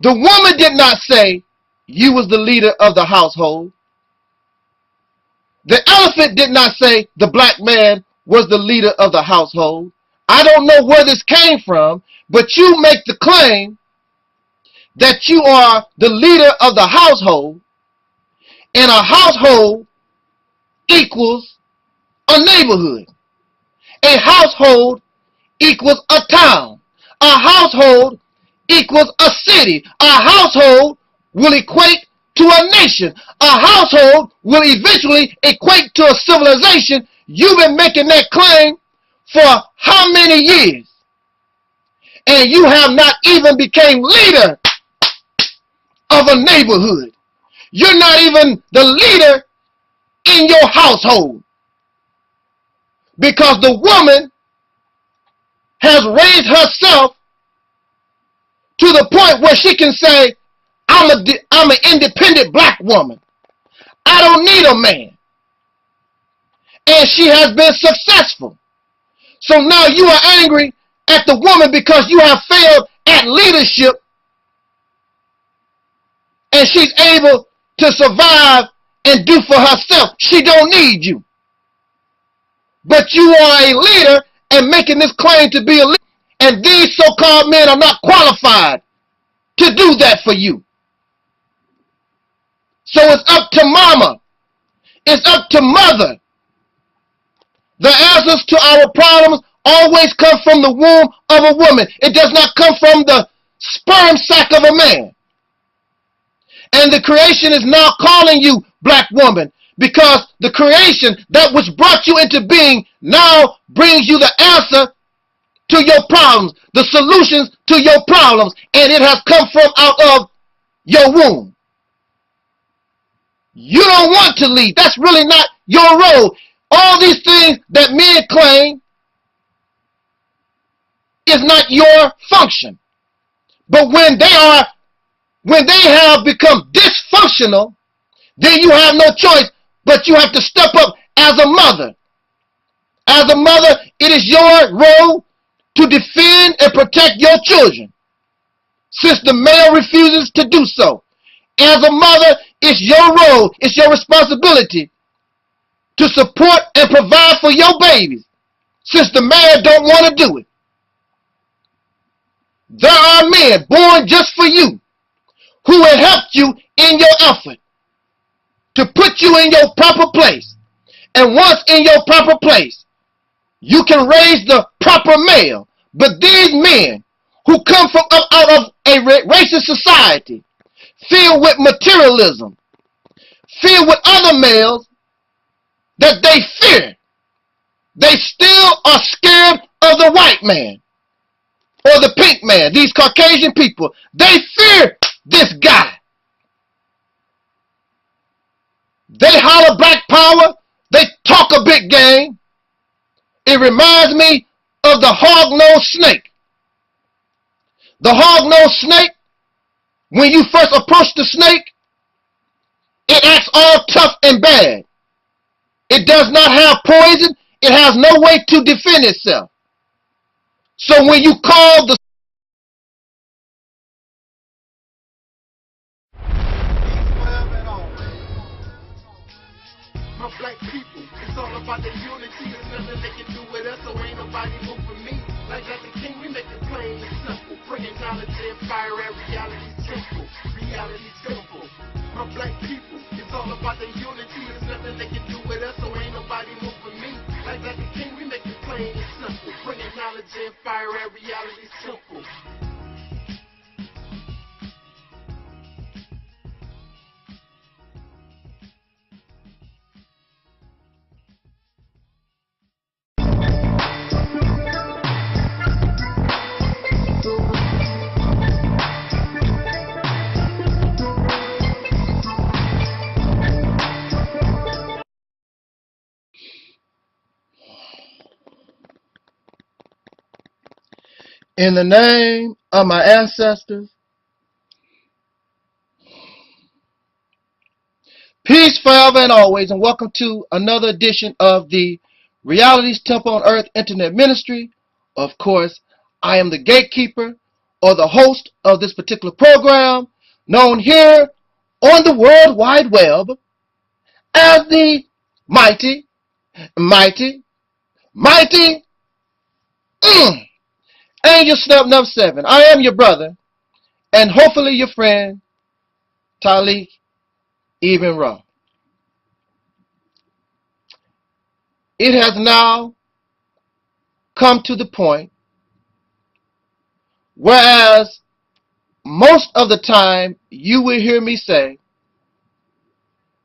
The woman did not say you was the leader of the household. The elephant did not say the black man was the leader of the household. I don't know where this came from, but you make the claim that you are the leader of the household, and a household equals a neighborhood. A household equals a town. A household equals a city. A household will equate to a nation. A household will eventually equate to a civilization. You've been making that claim for how many years? And you have not even became leader of a neighborhood. You're not even the leader in your household, because the woman has raised herself to the point where she can say, I'm an independent black woman. I don't need a man. And she has been successful. So now you are angry at the woman because you have failed at leadership, and she's able to survive and do for herself. She don't need you. But you are a leader and making this claim to be a leader, and these so-called men are not qualified to do that for you. So it's up to mama. It's up to mother. The answers to our problems always come from the womb of a woman. It does not come from the sperm sac of a man. And the creation is now calling you black woman, because the creation, that which brought you into being, now brings you the answer to your problems, the solutions to your problems, and it has come from out of your womb. You don't want to lead. That's really not your role. All these things that men claim is not your function. But when they have become dysfunctional, then you have no choice, but you have to step up as a mother. As a mother, it is your role to defend and protect your children, since the male refuses to do so. As a mother, it's your role, it's your responsibility to support and provide for your babies, since the man don't want to do it. There are men born just for you who will help you in your effort to put you in your proper place. And once in your proper place, you can raise the proper male. But these men who come from out of a racist society, filled with materialism, filled with other males that they fear, they still are scared of the white man or the pink man. These Caucasian people, they fear this guy. They holler black power. They talk a big game. It reminds me of the hog-nosed snake. The hog-nosed snake, when you first approach the snake, it acts all tough and bad. It does not have poison. It has no way to defend itself. So when you call the My black people, it's all about the unity. There's nothing they can do with us, so ain't nobody moving me. Like the king, we make it plain and simple. Bringing knowledge and fire at reality's temple. Reality's simple. My black people, it's all about the unity. There's nothing they can do with us, so ain't nobody moving me. Like the king, we make it plain and simple. Bringing knowledge and fire at reality's temple. In the name of my ancestors, peace forever and always, and welcome to another edition of the Reality's Temple on Earth Internet Ministry. Of course, I am the gatekeeper or the host of this particular program, known here on the World Wide Web as the mighty Angel Snub Nub 7. I am your brother, and hopefully your friend, Talik Ibn Ra. It has now come to the point, whereas most of the time you will hear me say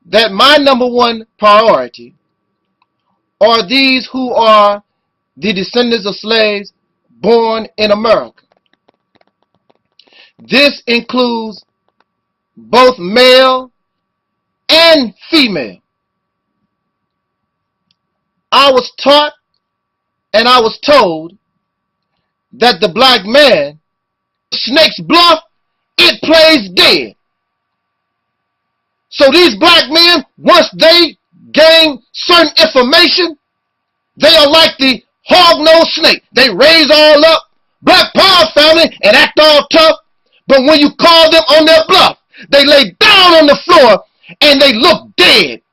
that my number one priority are these who are the descendants of slaves born in America. This includes both male and female. I was taught and I was told that the black man, snake's bluff, it plays dead. So these black men, once they gain certain information, they are like the hog-nosed snake. They raise all up, black power family, and act all tough. But when you call them on their bluff, they lay down on the floor and they look dead.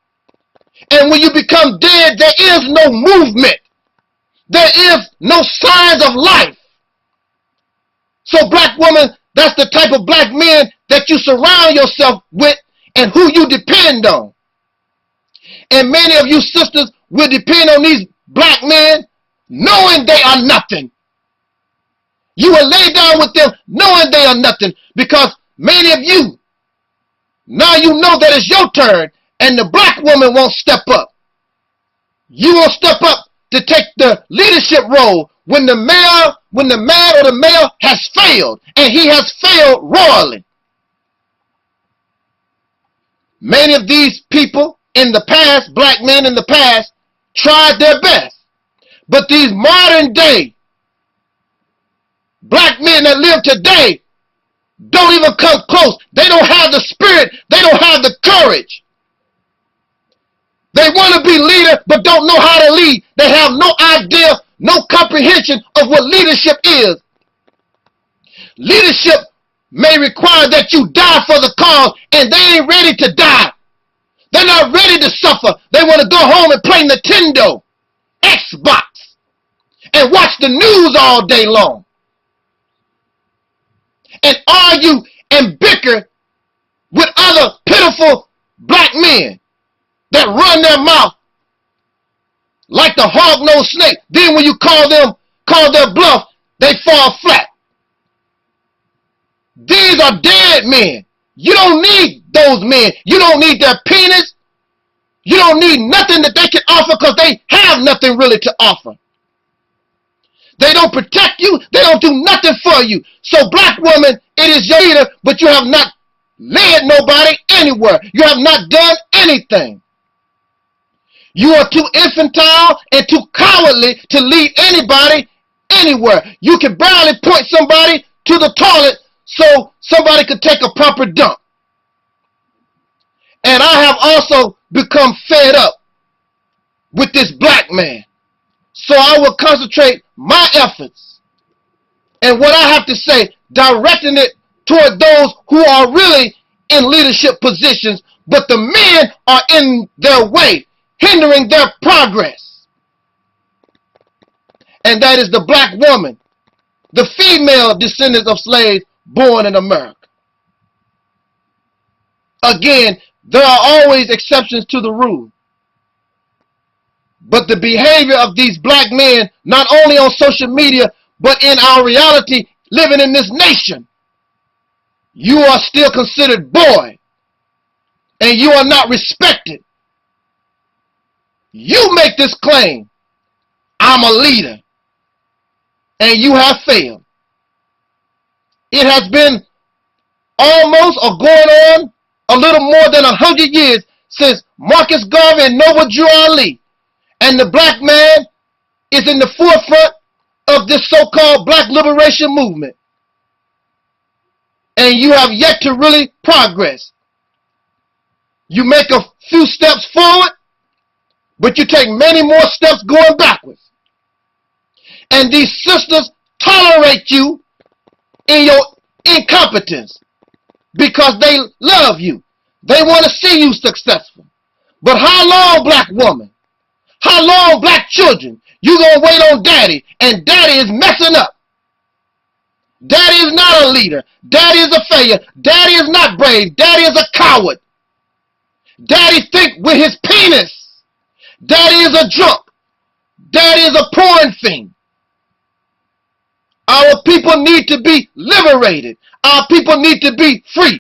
And when you become dead, there is no movement. There is no signs of life. So black woman, that's the type of black men that you surround yourself with and who you depend on. And many of you sisters will depend on these black men knowing they are nothing. You will lay down with them knowing they are nothing, because many of you, now you know that it's your turn and the black woman won't step up. You won't step up to take the leadership role when the man or the male has failed, and he has failed royally. Many of these people in the past, black men in the past, tried their best. But these modern day black men that live today don't even come close. They don't have the spirit. They don't have the courage. They want to be leader but don't know how to lead. They have no idea, no comprehension of what leadership is. Leadership may require that you die for the cause, and they ain't ready to die. They're not ready to suffer. They want to go home and play Nintendo, Xbox, and watch the news all day long, and argue and bicker with other pitiful black men that run their mouth like the hog-nosed snake. Then when you call their bluff, they fall flat. These are dead men. You don't need those men. You don't need their penis. You don't need nothing that they can offer, because they have nothing really to offer. They don't protect you. They don't do nothing for you. So black woman, it is your leader, but you have not led nobody anywhere. You have not done anything. You are too infantile and too cowardly to lead anybody anywhere. You can barely point somebody to the toilet so somebody could take a proper dump. And I have also become fed up with this black man. So I will concentrate my efforts and what I have to say, directing it toward those who are really in leadership positions, but the men are in their way, hindering their progress. And that is the black woman, the female descendants of slaves born in America. Again, there are always exceptions to the rule. But the behavior of these black men, not only on social media, but in our reality living in this nation, you are still considered boy, and you are not respected. You make this claim, I'm a leader, and you have failed. It has been almost or going on a little more than 100 years since Marcus Garvey and Noble Drew Ali, and the black man is in the forefront of this so-called black liberation movement, and you have yet to really progress. You make a few steps forward, but you take many more steps going backwards. And these sisters tolerate you in your incompetence because they love you. They want to see you successful. But how long, black woman? How long, black children? You gonna wait on daddy, and daddy is messing up. Daddy is not a leader. Daddy is a failure. Daddy is not brave. Daddy is a coward. Daddy think with his penis. Daddy is a drunk. Daddy is a porn fiend. Our people need to be liberated. Our people need to be free.